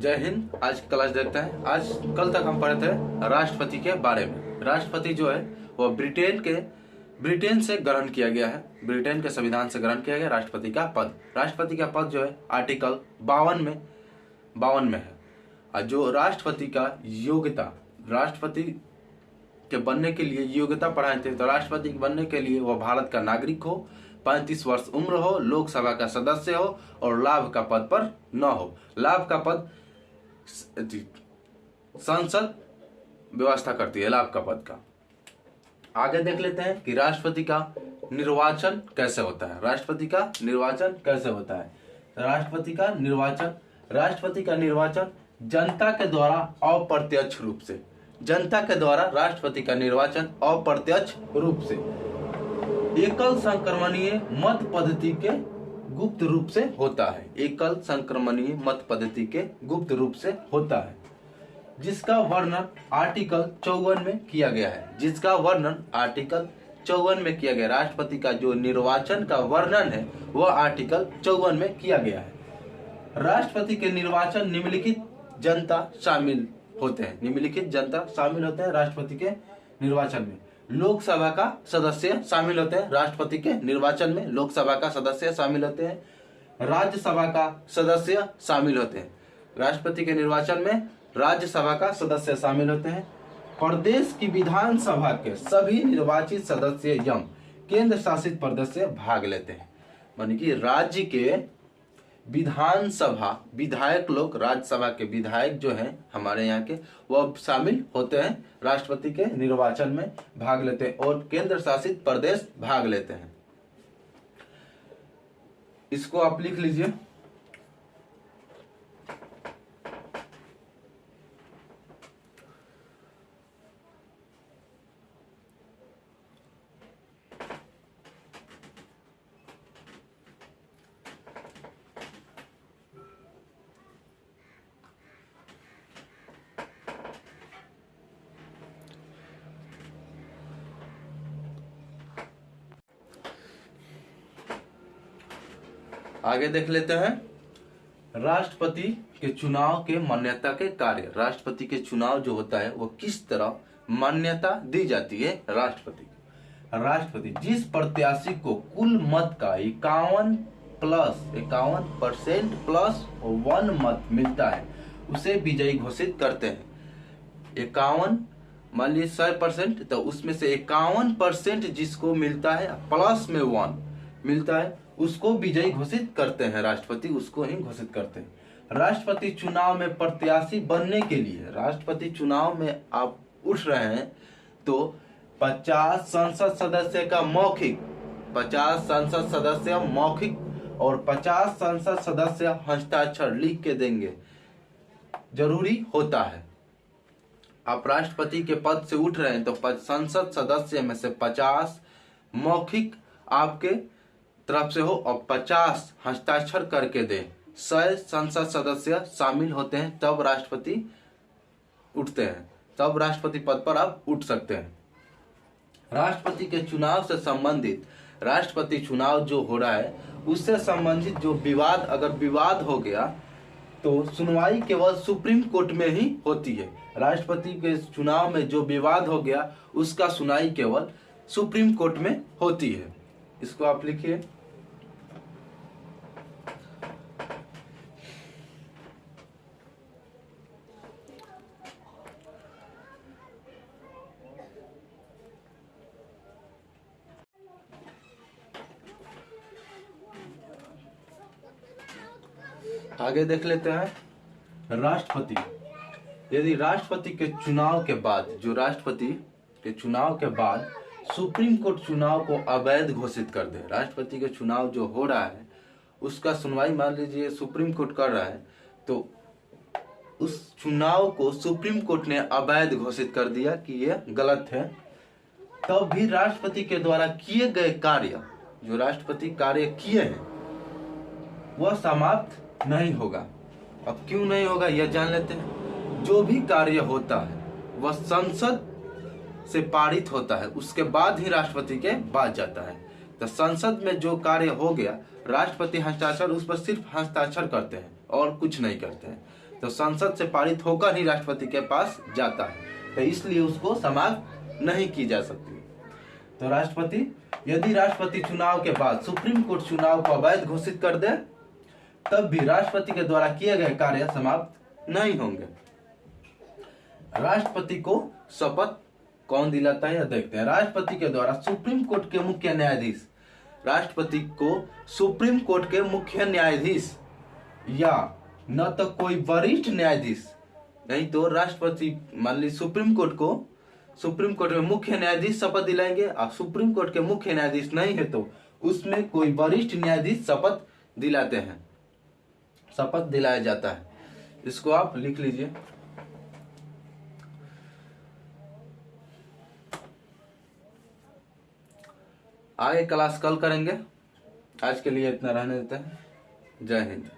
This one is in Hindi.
जय हिंद। आज क्लास देखते हैं। आज कल तक हम पढ़े थे राष्ट्रपति के बारे में। राष्ट्रपति जो है वो ब्रिटेन से ग्रहण किया गया है, ब्रिटेन के संविधान से ग्रहण किया गया राष्ट्रपति का पद। राष्ट्रपति का पद जो है आर्टिकल 52 में है। और जो राष्ट्रपति का योग्यता, राष्ट्रपति के बनने के लिए योग्यता पढ़ाए थे, तो राष्ट्रपति बनने के लिए वह भारत का नागरिक हो, 35 वर्ष उम्र हो, लोकसभा का सदस्य हो और लाभ का पद पर न हो। लाभ का पद संसद व्यवस्था करती है, लाभ का पद का। आगे देख लेते हैं कि राष्ट्रपति का निर्वाचन कैसे होता है। राष्ट्रपति का निर्वाचन कैसे होता है? राष्ट्रपति का निर्वाचन जनता के द्वारा अप्रत्यक्ष रूप से, जनता के द्वारा राष्ट्रपति का निर्वाचन अप्रत्यक्ष रूप से एकल संक्रमणीय मत पद्धति के गुप्त रूप से होता है। एकल संक्रमणीय मत पद्धति के गुप्त रूप से होता है, जिसका वर्णन आर्टिकल 54 में किया गया है। जिसका वर्णन आर्टिकल 54 में किया गया। राष्ट्रपति का जो निर्वाचन का वर्णन है वह आर्टिकल 54 में किया गया है। राष्ट्रपति के निर्वाचन निम्नलिखित जनता शामिल होते हैं। निम्नलिखित जनता शामिल होते हैं राष्ट्रपति के निर्वाचन में। लोकसभा का सदस्य शामिल होते हैं राष्ट्रपति के निर्वाचन में। लोकसभा का सदस्य शामिल होते हैं। राज्यसभा का सदस्य शामिल होते हैं राष्ट्रपति के निर्वाचन में। राज्यसभा का सदस्य शामिल होते हैं। प्रदेश की विधानसभा के सभी निर्वाचित सदस्य एवं केंद्र शासित प्रदेश से भाग लेते हैं। मानी कि राज्य के विधानसभा विधायक लोग, राज्यसभा के विधायक जो हैं हमारे यहाँ के, वह शामिल होते हैं राष्ट्रपति के निर्वाचन में, भाग लेते हैं और केंद्र शासित प्रदेश भाग लेते हैं। इसको आप लिख लीजिए। आगे देख लेते हैं राष्ट्रपति के चुनाव के मान्यता के कार्य। राष्ट्रपति के चुनाव जो होता है वो किस तरह मान्यता दी जाती है राष्ट्रपति जिस प्रत्याशी को कुल मत का 51% प्लस 1 मत मिलता है उसे विजयी घोषित करते हैं। 51 मान लीजिए 100%, तो उसमें से 51% जिसको मिलता है प्लस में 1 मिलता है उसको विजयी घोषित करते हैं। राष्ट्रपति उसको ही घोषित करते हैं। राष्ट्रपति चुनाव में प्रत्याशी बनने के लिए, राष्ट्रपति चुनाव में आप उठ रहे हैं तो 50 संसद सदस्य का मौखिक, 50 संसद सदस्य मौखिक और 50 संसद सदस्य हस्ताक्षर लिख के देंगे, जरूरी होता है। आप राष्ट्रपति के पद से उठ रहे हैं तो संसद सदस्य में से 50 मौखिक आपके तरफ से हो और 50 हस्ताक्षर करके दे। 100 संसद सदस्य शामिल होते हैं तब राष्ट्रपति उठते हैं, तब राष्ट्रपति पद पर आप उठ सकते हैं। राष्ट्रपति के चुनाव से संबंधित, राष्ट्रपति चुनाव जो हो रहा है उससे संबंधित जो विवाद, अगर विवाद हो गया तो सुनवाई केवल सुप्रीम कोर्ट में ही होती है। राष्ट्रपति के चुनाव में जो विवाद हो गया उसका सुनवाई केवल सुप्रीम कोर्ट में होती है। इसको आप लिखिए। आगे देख लेते हैं राष्ट्रपति। यदि राष्ट्रपति के चुनाव के बाद, जो राष्ट्रपति के चुनाव के बाद सुप्रीम कोर्ट चुनाव को अवैध घोषित कर दे, राष्ट्रपति के चुनाव जो हो रहा है उसका सुनवाई मान लीजिए सुप्रीम कोर्ट कर रहा है, तो उस चुनाव को सुप्रीम कोर्ट ने अवैध घोषित कर दिया कि ये गलत है, तब भी राष्ट्रपति के द्वारा किए गए कार्य, जो राष्ट्रपति कार्य किए हैं वह समाप्त नहीं होगा। अब क्यों नहीं होगा यह जान लेते हैं। जो भी कार्य होता है वह संसद से पारित होता है, उसके बाद ही राष्ट्रपति के बाद जाता है। तो संसद में जो कार्य हो गया, राष्ट्रपति हस्ताक्षर उस पर सिर्फ हस्ताक्षर करते हैं और कुछ नहीं करते हैं। तो संसद से पारित होकर ही राष्ट्रपति के पास जाता है, तो इसलिए उसको समाप्त नहीं की जा सकती। तो राष्ट्रपति, यदि राष्ट्रपति चुनाव के बाद सुप्रीम कोर्ट चुनाव को अवैध घोषित कर दे, तब भी राष्ट्रपति के द्वारा किए गए कार्य समाप्त नहीं होंगे। राष्ट्रपति को शपथ कौन दिलाता है, यह देखते हैं। राष्ट्रपति के द्वारा सुप्रीम कोर्ट के मुख्य न्यायाधीश, राष्ट्रपति को सुप्रीम कोर्ट के मुख्य न्यायाधीश या न तो कोई वरिष्ठ न्यायाधीश, नहीं तो राष्ट्रपति मान ली सुप्रीम कोर्ट में मुख्य न्यायाधीश शपथ दिलाएंगे, और सुप्रीम कोर्ट के मुख्य न्यायाधीश नहीं है तो उसमें कोई वरिष्ठ न्यायाधीश शपथ दिलाते हैं, शपथ दिलाया जाता है। इसको आप लिख लीजिए। आगे क्लास कल करेंगे, आज के लिए इतना रहने देते हैं। जय हिंद।